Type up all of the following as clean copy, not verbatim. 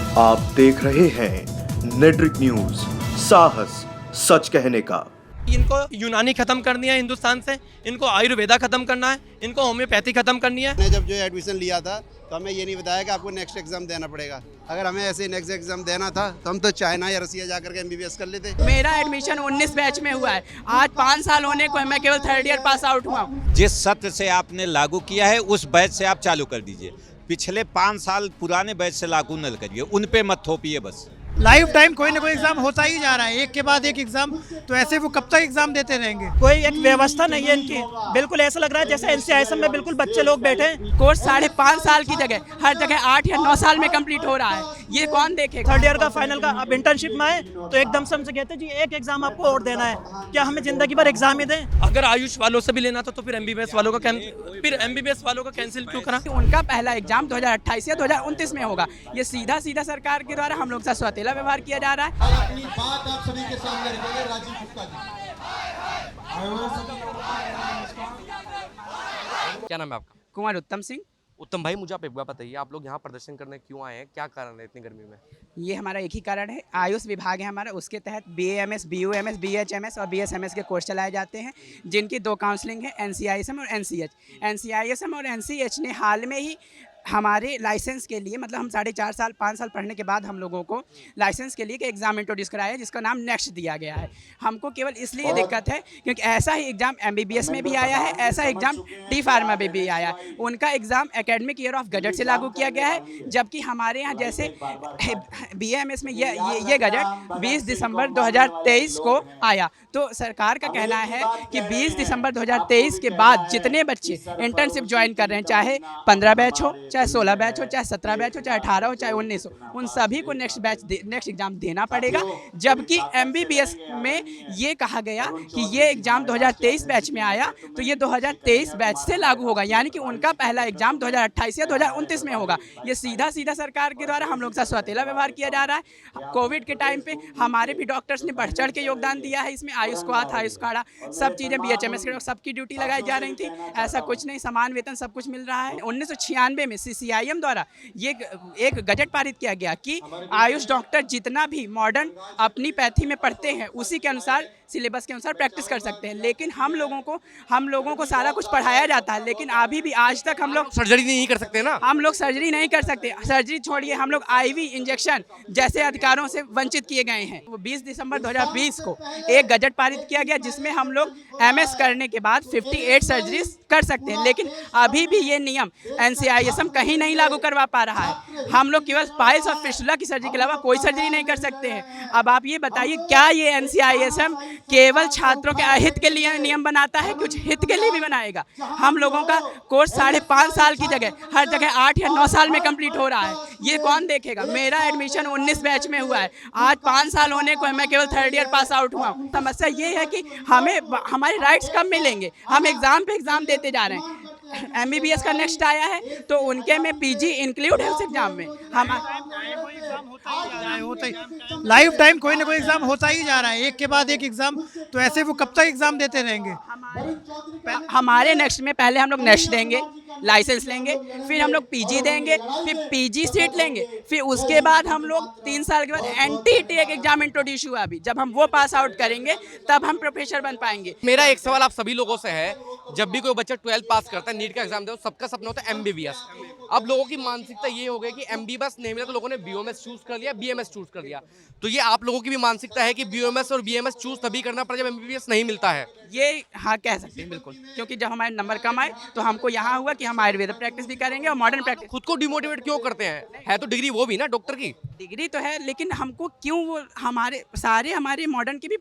आप देख रहे हैं नेट्रिक न्यूज, साहस सच कहने का। इनको यूनानी खत्म करनी है हिंदुस्तान से, इनको आयुर्वेदा खत्म करना है, इनको होम्योपैथी खत्म करनी है। मैंने जब जो एडमिशन लिया था तो हमें ये नहीं बताया कि आपको नेक्स्ट एग्जाम देना पड़ेगा। अगर हमें ऐसे नेक्स्ट एग्जाम देना था तो हम तो चाइना या रसिया जाकर के एमबीबीएस कर लेते। मेरा एडमिशन 19 बैच में हुआ है, आज 5 साल होने को है, मैं केवल 3rd ईयर पास आउट हुआ हूँ। जिस सत्र से आपने लागू किया है उस बैच से आप चालू कर दीजिए, पिछले 5 साल पुराने बैच से लागू न करिए, उन पे मत थोपिए। बस लाइफ टाइम कोई ना कोई एग्जाम होता ही जा रहा है, एक के बाद एक एग्जाम, तो ऐसे वो कब तक एग्जाम देते रहेंगे। कोई एक व्यवस्था नहीं है इनकी, बिल्कुल ऐसा लग रहा है जैसे एनसीआईएसएम में बिल्कुल बच्चे लोग बैठे हैं। कोर्स 5.5 साल की जगह हर जगह 8 या 9 साल में कंप्लीट हो रहा है, ये कौन देखेगा। 3rd ईयर का फाइनल का अब इंटर्नशिप में आए तो एकदम से हमसे कहते हैं जी एक एग्जाम आपको और देना है, क्या हमें जिंदगी भर एग्जाम ही दें। अगर आयुष वालों से भी लेना था तो फिर एमबीबीएस वालों का कैंसिल क्यों करा। उनका पहला एग्जाम 2028 या 2029 में होगा। ये सीधा सरकार के द्वारा हम लोग से सौतेला व्यवहार किया जा रहा है। अपनी बात आप सभी के सामने रखेंगे। राजीव गुप्ता जी, क्या नाम है आपका? कुमार उत्तम सिंह। उत्तम भाई, मुझे आप एक बात बताइए, आप लोग यहाँ प्रदर्शन करने क्यों आए हैं, क्या कारण है इतनी गर्मी में? ये हमारा एक ही कारण है, आयुष विभाग है हमारा, उसके तहत BAMS, BUMS, BHMS और BSMS के कोर्स चलाए जाते हैं, जिनकी 2 काउंसलिंग है, NCISM और NCH। NCISM और NCH ने हाल में ही हमारे लाइसेंस के लिए, मतलब हम 4.5 साल 5 साल पढ़ने के बाद हम लोगों को लाइसेंस के लिए एक एग्ज़ाम इंट्रोड्यूस कराया है, जिसका नाम नेक्स्ट दिया गया है। हमको केवल इसलिए दिक्कत है क्योंकि ऐसा ही एग्ज़ाम MBBS में भी आया है, ऐसा एग्ज़ाम D फार्मा में भी आया है। उनका exam academic year of gazette से लागू किया गया है, जबकि हमारे यहाँ जैसे BAMS में ये गजट 20 दिसंबर 2023 को आया। तो सरकार का कहना है कि 20 दिसंबर 2023 के बाद जितने बच्चे इंटर्नशिप ज्वाइन कर रहे हैं, चाहे 15 बैच हो, चाहे 16 बैच हो, चाहे 17 बैच हो, चाहे 18 हो, चाहे 19 हो, उन सभी को नेक्स्ट एग्जाम देना पड़ेगा। जबकि MBBS में ये कहा गया कि ये एग्जाम 2023 बैच में आया तो ये 2023 बैच से लागू होगा, यानी कि उनका पहला एग्जाम 2028 या 2029 में होगा। ये सीधा सरकार के द्वारा हम लोग से सौतेला व्यवहार किया जा रहा है। कोविड के टाइम पे हमारे भी डॉक्टर्स ने बढ़ चढ़ के योगदान दिया है इसमें, आयुष क्वाथ, आयुष काढ़ा, सब चीज़ें BHMS के सबकी ड्यूटी लगाई जा रही थी। ऐसा कुछ नहीं, समान वेतन सब कुछ मिल रहा है। 1996 में CCIM द्वारा ये एक गजट पारित किया गया कि आयुष डॉक्टर जितना भी मॉडर्न अपनी पैथी में पढ़ते हैं उसी के अनुसार, सिलेबस के अनुसार प्रैक्टिस कर सकते हैं। लेकिन हम लोगों को सारा कुछ पढ़ाया जाता है, लेकिन अभी भी आज तक हम लोग सर्जरी नहीं कर सकते ना, हम लोग सर्जरी नहीं कर सकते। सर्जरी छोड़िए, हम लोग IV इंजेक्शन जैसे अधिकारों से वंचित किए गए हैं। 20 दिसंबर 2020 को एक गजट पारित किया गया जिसमें हम लोग MS करने के बाद 58 सर्जरीज कर सकते हैं, लेकिन अभी भी ये नियम NCISM कहीं नहीं लागू करवा पा रहा है। हम लोग केवल पाइल्स और फिस्टुला की सर्जरी के अलावा कोई सर्जरी नहीं कर सकते हैं। अब आप ये बताइए, क्या ये NCISM केवल छात्रों के अहित के लिए नियम बनाता है, कुछ हित के लिए भी बनाएगा? हम लोगों का कोर्स 5.5 साल की जगह हर जगह 8 या 9 साल में कंप्लीट हो रहा है, ये कौन देखेगा। मेरा एडमिशन 19 बैच में हुआ है, आज 5 साल होने को है, मैं केवल 3rd ईयर पास आउट हुआ हूँ। समस्या ये है कि हमारे राइट्स कब मिलेंगे, हम एग्जाम पे एग्जाम देते जा रहे हैं। MBBS का नेक्स्ट आया है तो उनके में PG इंक्लूड है उस एग्जाम में। लाइफ टाइम कोई ना कोई एग्जाम होता ही जा रहा है, एक के बाद एक एग्जाम, तो ऐसे वो कब तक एग्जाम देते रहेंगे। हमारे नेक्स्ट में पहले हम लोग नेक्स्ट देंगे, लाइसेंस लेंगे, फिर हम लोग PG देंगे, फिर PG सीट लेंगे, फिर उसके बाद हम लोग 3 साल के बाद NTT एक एग्जाम इंट्रोड्यूस हुआ अभी, जब हम वो पास आउट करेंगे तब हम प्रोफेसर बन पाएंगे। मेरा एक सवाल आप सभी लोगों से है, जब भी कोई बच्चा 12th पास करता है, नीट का एग्जाम दे, सबका सपना होता है MBBS। अब लोगों की मानसिकता ये हो गई कि MBBS नहीं मिला तो लोगों ने BOMS चूज कर लिया, BMS चूज कर लिया। तो ये आप लोगों की भी मानसिकता है कि BOMS और BMS चूज तभी करना पड़े जब MBBS नहीं मिलता है? ये हाँ कह सकते हैं बिल्कुल, क्योंकि जब हमारे नंबर कम आए तो हमको यहाँ हुआ कि हम आयुर्वेद प्रैक्टिस भी करेंगे और मॉडर्न प्रैक्टिस। खुद को डिमोटिवेट क्यों करते हैं? है तो डिग्री वो भी ना, डॉक्टर की डिग्री तो है, लेकिन हमको क्यों वो हमारे मॉडर्न के भी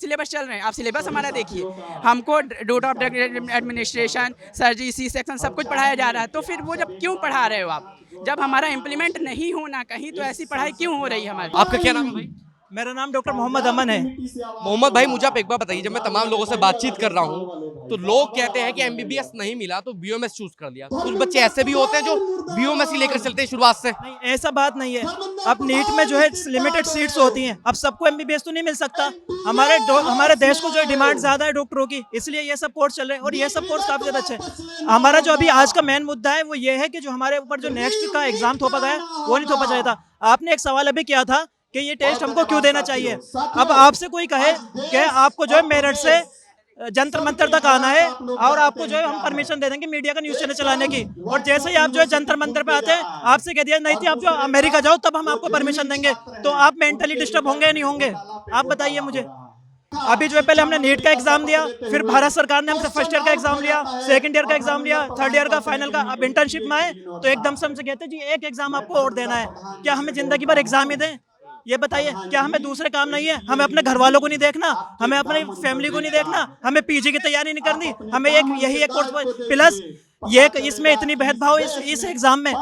सिलेबस चल रहे हैं। आप सिलेबस हमारा देखिए, हमको रूट ऑफ एडमिनिस्ट्रेशन, सर्जरी, C-सेक्शन सब कुछ पढ़ाया जा रहा है। तो फिर वो जब क्यों पढ़ा रहे हो आप, जब हमारा इम्प्लीमेंट नहीं होना कहीं, तो ऐसी पढ़ाई क्यों हो रही है हमारी। आपका क्या नाम है भाई? मेरा नाम डॉक्टर मोहम्मद अमन है। मोहम्मद भाई, मुझे आप एक बार बताइए, जब मैं तमाम लोगों से बातचीत कर रहा हूँ तो लोग कहते हैं कि एमबीबीएस नहीं मिला तो बीओएमएस चूज कर लिया। कुछ बच्चे ऐसे भी होते हैं जो बीओएमएस ही लेकर चलते हैं शुरुआत से। नहीं, ऐसा बात नहीं है। अब नीट में जो है लिमिटेड सीट्स होती हैं, अब सबको एमबीबीएस तो नहीं मिल सकता। हमारे देश को जो है डिमांड ज्यादा है डॉक्टरों की, इसलिए ये सब कोर्स चल रहे हैं और ये सब कोर्स काफी ज्यादा अच्छे हैं। हमारा जो अभी आज का मेन मुद्दा है वो ये है कि जो हमारे ऊपर जो नेक्स्ट का एग्जाम थोपा गया वो नहीं थोपा चाहिए था। आपने एक सवाल अभी किया था कि ये टेस्ट हमको क्यों देना चाहिए। अब आपसे कोई कहे कि आपको जो है मेरठ से जंतर मंतर तक आना है और आपको जो है हम परमिशन दे देंगे मीडिया का न्यूज चैनल चलाने की, और जैसे ही आप जो है जंतर मंतर पे आते हैं आपसे कह दिया नहीं थी आप जो अमेरिका जाओ तब हम आपको परमिशन देंगे, तो आप मेंटली डिस्टर्ब होंगे या नहीं होंगे? आप बताइए मुझे। अभी जो है पहले हमने नीट का एग्जाम दिया, फिर भारत सरकार ने हमसे फर्स्ट ईयर का एग्जाम लिया, सेकंड ईयर का एग्जाम लिया, थर्ड ईयर का फाइनल का। अब इंटर्नशिप में आए तो एकदम से हमसे कहते हैं जी एक एग्जाम आपको और देना है। क्या हमें जिंदगी भर एग्जाम ही दें? ये बताइए, क्या हमें दूसरे काम नहीं है? हमें अपने घर वालों को नहीं देखना, हमें अपनी फैमिली को नहीं देखना, हमें पीजी की तैयारी नहीं करनी, हमें यही एक कोर्स प्लस ये इसमें इतनी भेदभाव इस एग्जाम में।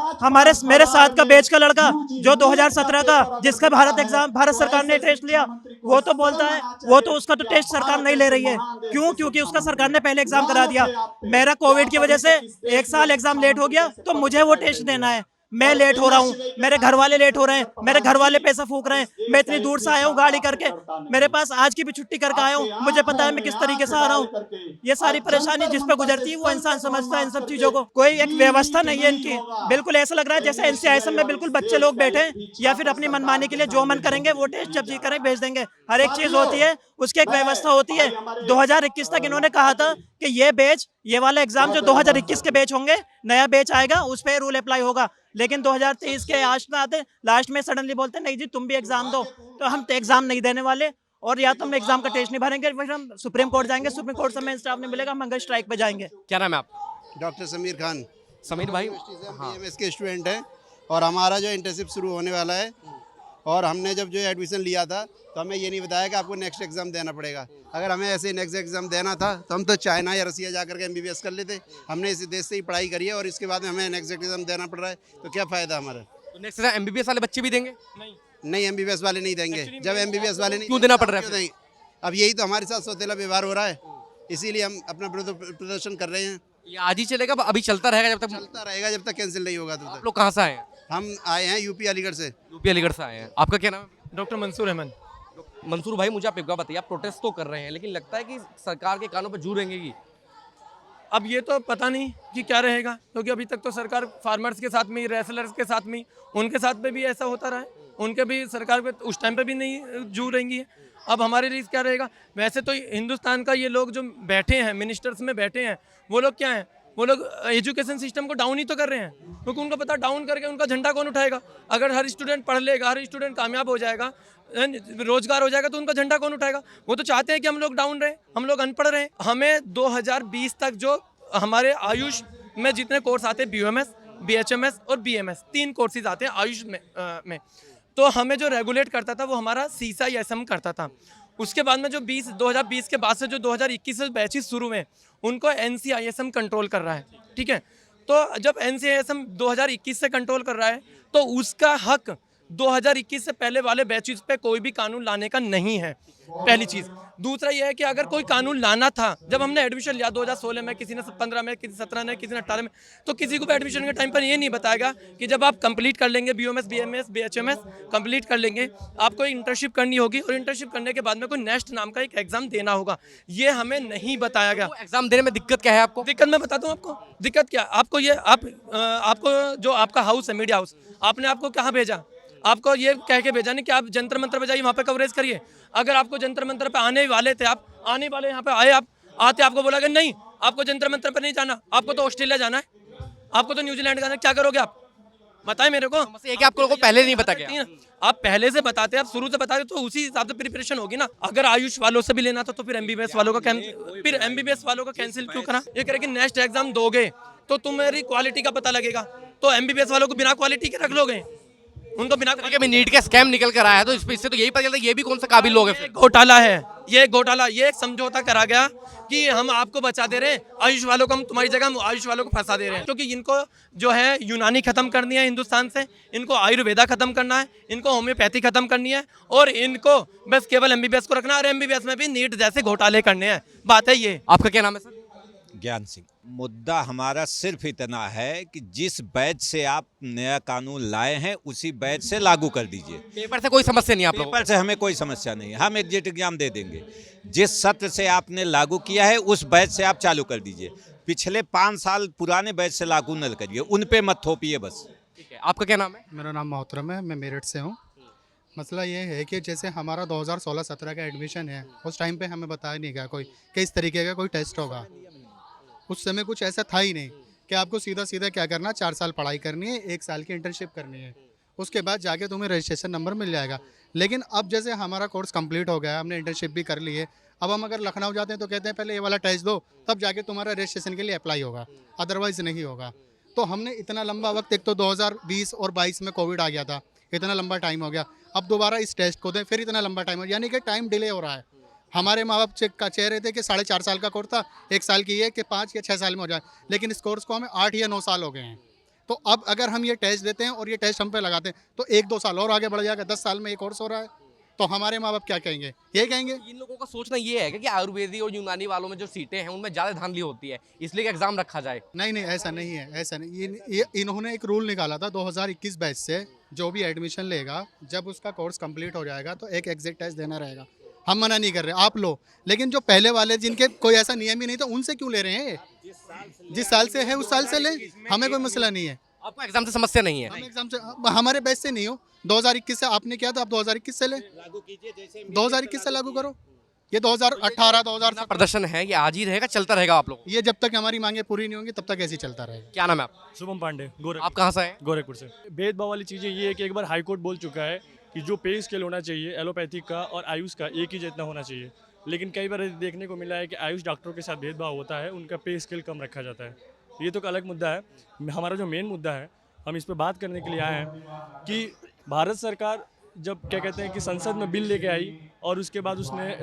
मेरे साथ का बैच का लड़का जो 2017 का जिसका भारत सरकार ने टेस्ट लिया, वो तो बोलता है वो तो उसका तो टेस्ट सरकार नहीं ले रही है। क्यों? क्योंकि उसका सरकार ने पहले एग्जाम करा दिया। मेरा कोविड की वजह से 1 साल एग्जाम लेट हो गया तो मुझे वो टेस्ट देना है। मैं लेट हो रहा हूँ, मेरे घर वाले लेट हो रहे हैं, मेरे घर वाले पैसा फूक रहे हैं, मैं इतनी दूर से आया हूँ गाड़ी करके, मेरे पास आज की भी छुट्टी करके आया हूँ, मुझे पता है मैं किस तरीके से आ रहा हूँ। ये सारी परेशानी जिस पे गुजरती है वो इंसान समझता है इन सब चीजों को। कोई एक व्यवस्था नहीं है इनकी। बिल्कुल ऐसा लग रहा है जैसे एनसीआईएसएम में बिल्कुल बच्चे लोग बैठे हैं या फिर अपनी मनमानी के लिए जो मन करेंगे वो टेस्ट जब जी करें भेज देंगे। हर एक चीज होती है, उसकी एक व्यवस्था होती है। 2021 तक इन्होंने कहा था कि ये वाला एग्जाम जो 2021 के बैच होंगे, नया बैच आएगा उस पर रूल अप्लाई होगा, लेकिन 2023 के लास्ट में सडनली बोलते नहीं जी तुम भी एग्जाम दो। तो हम एग्जाम नहीं देने वाले, और या तो हम एग्जाम का टेस्ट नहीं भरेंगे, फिर हम सुप्रीम कोर्ट जाएंगे, सुप्रीम कोर्ट से मेन स्टाफ नहीं मिलेगा, हम हंगर स्ट्राइक पे जाएंगे। क्या नाम है आप? डॉक्टर समीर खान। समीर भाई, बीएमएस के स्टूडेंट हैं और हमारा जो इंटर्नशिप शुरू होने वाला है, और हमने जब जो एडमिशन लिया था तो हमें ये नहीं बताया कि आपको नेक्स्ट एग्जाम देना पड़ेगा। अगर हमें ऐसे नेक्स्ट एग्जाम देना था तो हम तो चाइना या रसिया जा करके एमबीबीएस कर लेते। हमने इसी देश से ही पढ़ाई करी है और इसके बाद में हमें नेक्स्ट एग्जाम देना पड़ रहा है, तो क्या फ़ायदा हमारा? तो नेक्स्ट एमबीबीएस वाले बच्चे भी देंगे? नहीं, एमबीबीएस वाले नहीं देंगे। जब एमबीबीएस वाले नहीं क्यों देना पड़ रहा है? अब यही तो हमारे साथ सौतेला व्यवहार हो रहा है, इसीलिए हम अपना प्रदर्शन कर रहे हैं। ये आज ही चलेगा? अभी चलता रहेगा जब तक कैंसिल नहीं होगा। आप लोग कहाँ से आए हैं? हम आए हैं यूपी अलीगढ़ से। यूपी अलीगढ़ से आए हैं। आपका क्या नाम है? डॉक्टर मंसूर अहमद। मंसूर भाई, मुझे आप एक बार बताइए, आप प्रोटेस्ट तो कर रहे हैं लेकिन लगता है कि सरकार के कानों पर जू रहेंगी? अब ये तो पता नहीं कि क्या रहेगा, क्योंकि अभी तक तो सरकार फार्मर्स के साथ में, रेसलर्स के साथ में, उनके साथ में भी ऐसा होता रहा है, उनके भी सरकार पे उस टाइम पे भी नहीं जू रहेंगी है। अब हमारे लिए क्या रहेगा? वैसे तो हिंदुस्तान का ये लोग जो बैठे हैं, मिनिस्टर्स में बैठे हैं, वो लोग क्या हैं? वो लोग एजुकेशन सिस्टम को डाउन ही तो कर रहे हैं, क्योंकि उनको पता डाउन करके उनका झंडा कौन उठाएगा? अगर हर स्टूडेंट पढ़ लेगा, हर स्टूडेंट कामयाब हो जाएगा, रोजगार हो जाएगा, तो उनका झंडा कौन उठाएगा? वो तो चाहते हैं कि हम लोग डाउन रहे, हम लोग अनपढ़ रहे। हमें 2020 तक जो हमारे आयुष में जितने कोर्स आते हैं, BOMS, BHMS और BMS, 3 कोर्सेज आते हैं आयुष में, तो हमें जो रेगुलेट करता था वो हमारा CSISM करता था। उसके बाद में जो 2020 के बाद से जो 2021 से बैचेस शुरू हुए, उनको NCISM कंट्रोल कर रहा है, ठीक है। तो जब NCISM 2021 से कंट्रोल कर रहा है तो उसका हक 2021 से पहले वाले बैचेस पे कोई भी कानून लाने का नहीं है, पहली चीज़। दूसरा यह है कि अगर कोई कानून लाना था, जब हमने एडमिशन लिया 2016 में, किसी ने 15 में, किसी 17 में, किसी ने 18 में, तो किसी को भी एडमिशन के टाइम पर ये नहीं बताएगा कि जब आप कंप्लीट कर लेंगे BOMS, BMS, BHMS कंप्लीट कर लेंगे, आपको इंटर्नशिप करनी होगी और इंटर्नशिप करने के बाद में कोई नेक्स्ट नाम का एक एग्जाम देना होगा। ये हमें नहीं बताया गया। एग्जाम देने में दिक्कत क्या है आपको? दिक्कत मैं बताता हूँ आपको। दिक्कत क्या आपको? ये आपको जो आपका हाउस है, मीडिया हाउस, आपने आपको कहाँ भेजा? आपको ये कह के भेजा नहीं कि आप जंतर मंतर पे जाइए, वहाँ पे कवरेज करिए। अगर आपको जंतर मंतर पे आने वाले थे, आप आने वाले यहाँ पे आए, आप आते आपको बोला कि नहीं आपको जंतर मंतर पे नहीं जाना, आपको तो ऑस्ट्रेलिया जाना है, आपको तो न्यूजीलैंड जाना है, क्या करोगे आप? बताएं मेरे को। कि आपको लोगों को पहले नहीं बता गया? आप पहले से बताते, आप शुरू से बताते तो उसी हिसाब से प्रिपरेशन होगी ना। अगर आयुष वालों से भी लेना था तो फिर MBBS वालों का कैंसिल क्यों करा? ये कह रहे कि नेक्स्ट एग्जाम दोगे तो तुम्हारी क्वालिटी का पता लगेगा, तो MBBS वालों को बिना क्वालिटी के रख लोगे? उनको बिना देखिए अभी नीट का स्कैम निकल कर आया है, तो इससे तो यही पता चलता है ये भी कौन सा काबिल लोग हैं फिर। घोटाला है, ये घोटाला, ये एक समझौता करा गया कि हम आपको बचा दे रहे हैं, आयुष वालों को हम तुम्हारी जगह हम आयुष वालों को फंसा दे रहे हैं, क्योंकि इनको जो है यूनानी खत्म करनी है हिंदुस्तान से, इनको आयुर्वेदा खत्म करना है, इनको होम्योपैथी खत्म करनी है, और इनको बस केवल एमबीबीएस को रखना है, और एमबीबीएस में भी नीट जैसे घोटाले करने हैं। बात है ये। आपका क्या नाम है सर? ज्ञान सिंह। मुद्दा हमारा सिर्फ इतना है कि जिस बैच से आप नया कानून लाए हैं उसी बैच से लागू कर दीजिए। पेपर से कोई समस्या नहीं आप लोगों को? पेपर से हमें कोई समस्या नहीं है, हम एग्जिट एग्जाम दे देंगे। जिस सत्र से आपने लागू किया है उस बैच से आप चालू कर दीजिए। पिछले 5 साल पुराने बैच से लागू न करिए, उन पे मत थोपिए बस। ठीक है, आपका क्या नाम है? मेरा नाम मोहतरम है, मैं मेरठ से हूँ। मसला ये है कि जैसे हमारा 2016-17 का एडमिशन है, उस टाइम पे हमें बताया नहीं गया कोई किस तरीके का कोई टेस्ट होगा। उस समय कुछ ऐसा था ही नहीं कि आपको सीधा सीधा क्या करना, 4 साल पढ़ाई करनी है, 1 साल की इंटर्नशिप करनी है, उसके बाद जाके तुम्हें रजिस्ट्रेशन नंबर मिल जाएगा। लेकिन अब जैसे हमारा कोर्स कंप्लीट हो गया, हमने इंटर्नशिप भी कर ली है, अब हम अगर लखनऊ जाते हैं तो कहते हैं पहले ये वाला टेस्ट दो, तब जाके तुम्हारा रजिस्ट्रेशन के लिए अप्लाई होगा, अदरवाइज़ नहीं होगा। तो हमने इतना लंबा वक्त, एक तो 2020 और 22 में कोविड आ गया था, इतना लंबा टाइम हो गया, अब दोबारा इस टेस्ट को दें, फिर इतना लंबा टाइम हो गया, यानी कि टाइम डिले हो रहा है। हमारे माँ बाप चाह रहे थे कि 4.5 साल का कोर्स था, 1 साल की है कि 5 या 6 साल में हो जाए, लेकिन इस कोर्स को हमें 8 या 9 साल हो गए हैं। तो अब अगर हम ये टेस्ट देते हैं और ये टेस्ट हम पे लगाते हैं तो 1-2 साल और आगे बढ़ जाएगा, 10 साल में ये कोर्स हो रहा है, तो हमारे माँ बाप क्या कहेंगे? ये कहेंगे। इन लोगों का सोचना ये है कि आयुर्वेदी और यूनानी वालों में जो सीटें हैं उनमें ज़्यादा धांधली होती है, इसलिए एग्जाम रखा जाए। नहीं नहीं, ऐसा नहीं है, ऐसा नहीं। ये इन्होंने एक रूल निकाला था 2021 बैच से, जो भी एडमिशन लेगा जब उसका कोर्स कंप्लीट हो जाएगा तो एक एग्जिट टेस्ट देना रहेगा। हम मना नहीं कर रहे, आप लो, लेकिन जो पहले वाले जिनके कोई ऐसा नियम ही नहीं था उनसे क्यों ले रहे हैं? जिस साल से है उस साल से ले, हमें कोई मसला नहीं है। आपको एग्जाम से समस्या नहीं है? हम एग्जाम से, हमारे बैच से नहीं हो, 2021 से आपने किया था, आप 2021 से ले, 2021 से लागू करो। ये 2018 2000 प्रदर्शन है ये आज ही रहेगा, चलता रहेगा आप लोग? ये जब तक हमारी मांगे पूरी नहीं होंगी तब तक ऐसे ही चलता रहेगा। क्या नाम है आप? शुभम पांडे, आप कहाँ से हैं? गोरखपुर से। भेदभाव वाली चीज़ें ये है कि एक बार हाई कोर्ट बोल चुका है कि जो पे स्केल होना चाहिए एलोपैथिक का और आयुष का एक ही जितना होना चाहिए, लेकिन कई बार देखने को मिला है कि आयुष डॉक्टरों के साथ भेदभाव होता है, उनका पे स्केल कम रखा जाता है। ये तो एक अलग मुद्दा है। हमारा जो मेन मुद्दा है, हम इस पर बात करने के लिए आए हैं कि भारत सरकार जब क्या कहते हैं कि संसद में बिल लेके आई और उसके बाद उसने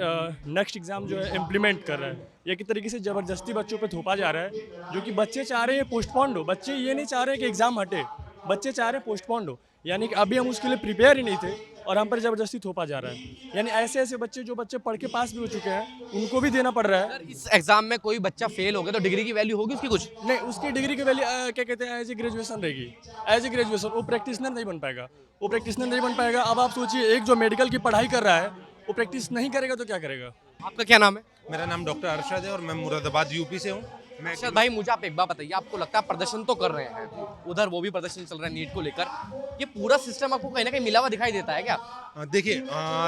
नेक्स्ट एग्ज़ाम जो है इम्प्लीमेंट कर रहा है, ये किस तरीके से ज़बरदस्ती बच्चों पे थोपा जा रहा है, जो कि बच्चे चाह रहे हैं पोस्टपोन्ड हो। बच्चे ये नहीं चाह रहे कि एग्ज़ाम हटे, बच्चे चाह रहे हैं पोस्टपोन्ड हो, यानी कि अभी हम उसके लिए प्रिपेयर ही नहीं थे और हम पर ज़बरदस्ती थोपा जा रहा है। यानी ऐसे ऐसे बच्चे जो बच्चे पढ़ के पास भी हो चुके हैं उनको भी देना पड़ रहा है। इस एग्जाम में कोई बच्चा फेल हो गया तो डिग्री की वैल्यू होगी उसकी? कुछ नहीं, उसकी डिग्री की वैल्यू क्या कहते हैं एज ए ग्रेजुएशन रहेगी, एज ए ग्रेजुएशन। वो प्रैक्टिशनर नहीं बन पाएगा, वो प्रैक्टिशनर नहीं बन पाएगा। अब आप सोचिए, एक जो मेडिकल की पढ़ाई कर रहा है वो प्रैक्टिस नहीं करेगा तो क्या करेगा? आपका क्या नाम है? मेरा नाम डॉक्टर अरशद है और मैं मुरादाबाद यूपी से हूँ। अरशद भाई, मुझे आप एक बात बताइए, आपको लगता है प्रदर्शन तो कर रहे हैं, उधर वो भी प्रदर्शन चल रहा है नीट को लेकर, ये पूरा सिस्टम आपको कहीं ना कहीं मिला हुआ दिखाई देता है क्या? देखिए,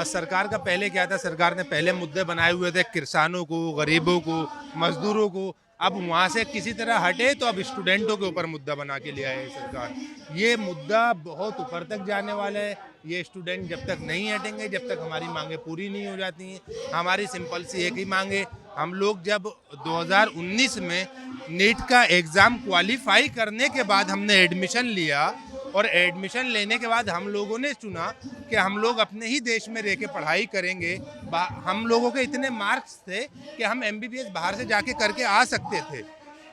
सरकार का पहले क्या था, सरकार ने पहले मुद्दे बनाए हुए थे किसानों को, गरीबों को, मजदूरों को। अब वहाँ से किसी तरह हटे तो अब स्टूडेंटों के ऊपर मुद्दा बना के लिया है सरकार। ये मुद्दा बहुत ऊपर तक जाने वाला है। ये स्टूडेंट जब तक नहीं हटेंगे, जब तक हमारी मांगे पूरी नहीं हो जाती हैं। हमारी सिंपल सी एक ही मांगे, हम लोग जब 2019 में नीट का एग्ज़ाम क्वालिफाई करने के बाद हमने एडमिशन लिया और एडमिशन लेने के बाद हम लोगों ने चुना कि हम लोग अपने ही देश में रह के पढ़ाई करेंगे। हम लोगों के इतने मार्क्स थे कि हम MBBS बाहर से जाके करके आ सकते थे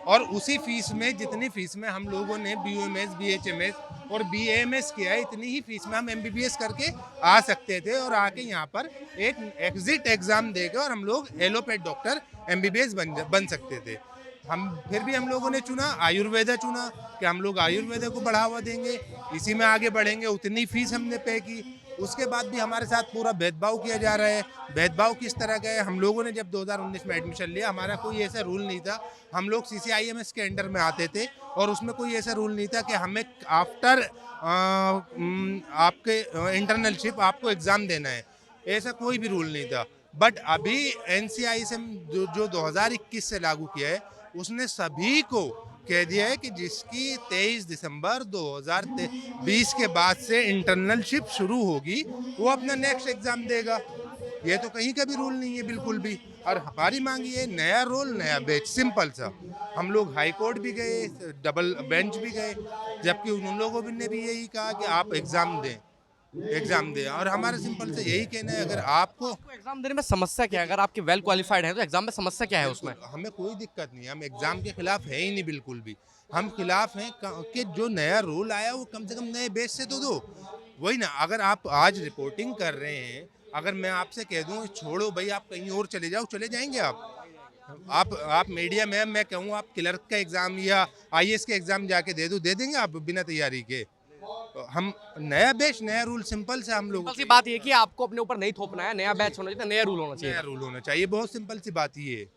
और उसी फीस में, जितनी फीस में हम लोगों ने BUMS, BHMS और BAMS किया है, इतनी ही फीस में हम MBBS करके आ सकते थे और आके यहाँ पर एक एग्जिट एग्ज़ाम देकर और हम लोग एलोपैथ डॉक्टर MBBS बन सकते थे। फिर भी हम लोगों ने चुना आयुर्वेदा, चुना कि हम लोग आयुर्वेदा को बढ़ावा देंगे, इसी में आगे बढ़ेंगे। उतनी फीस हमने पे की, उसके बाद भी हमारे साथ पूरा भेदभाव किया जा रहा है। भेदभाव किस तरह का है? हम लोगों ने जब 2019 में एडमिशन लिया, हमारा कोई ऐसा रूल नहीं था। हम लोग CCIMS के अंडर में आते थे और उसमें कोई ऐसा रूल नहीं था कि हमें आफ्टर आपके इंटर्नशिप आपको एग्ज़ाम देना है, ऐसा कोई भी रूल नहीं था। बट अभी NCISM जो 2021 से लागू किया है, उसने सभी को कह दिया है कि जिसकी 23 दिसंबर 2020 के बाद से इंटर्नशिप शुरू होगी वो अपना नेक्स्ट एग्ज़ाम देगा। ये तो कहीं का भी रूल नहीं है बिल्कुल भी। और हमारी मांग ये है, नया रोल नया बैच, सिंपल सा। हम लोग हाई कोर्ट भी गए, डबल बेंच भी गए, जबकि उन लोगों ने भी यही कहा कि आप एग्ज़ाम दें। और हमारा सिंपल से यही कहना है, अगर आपको एग्जाम देने में समस्या क्या है? अगर आपके वेल क्वालिफाइड हैं तो एग्जाम में समस्या क्या है उसमें? हमें कोई दिक्कत नहीं है, हम एग्ज़ाम के खिलाफ है ही नहीं बिल्कुल भी। हम खिलाफ हैं कि जो नया रूल आया वो कम से कम नए बेस से तो दो। वही ना, अगर आप आज रिपोर्टिंग कर रहे हैं, अगर मैं आपसे कह दूं छोड़ो भाई आप कहीं और चले जाओ, चले जाएंगे आप मीडिया में मैं कहूँ आप क्लर्क का एग्ज़ाम या IAS के एग्ज़ाम जाके दे देंगे आप बिना तैयारी के? हम नया बैच नया रूल, सिंपल से हम लोग। सिंपल सी बात ये कि आपको अपने ऊपर नहीं थोपना है, नया बैच होना चाहिए, नया रूल होना चाहिए। नया रूल होना चाहिए, बहुत सिंपल सी बात ये है।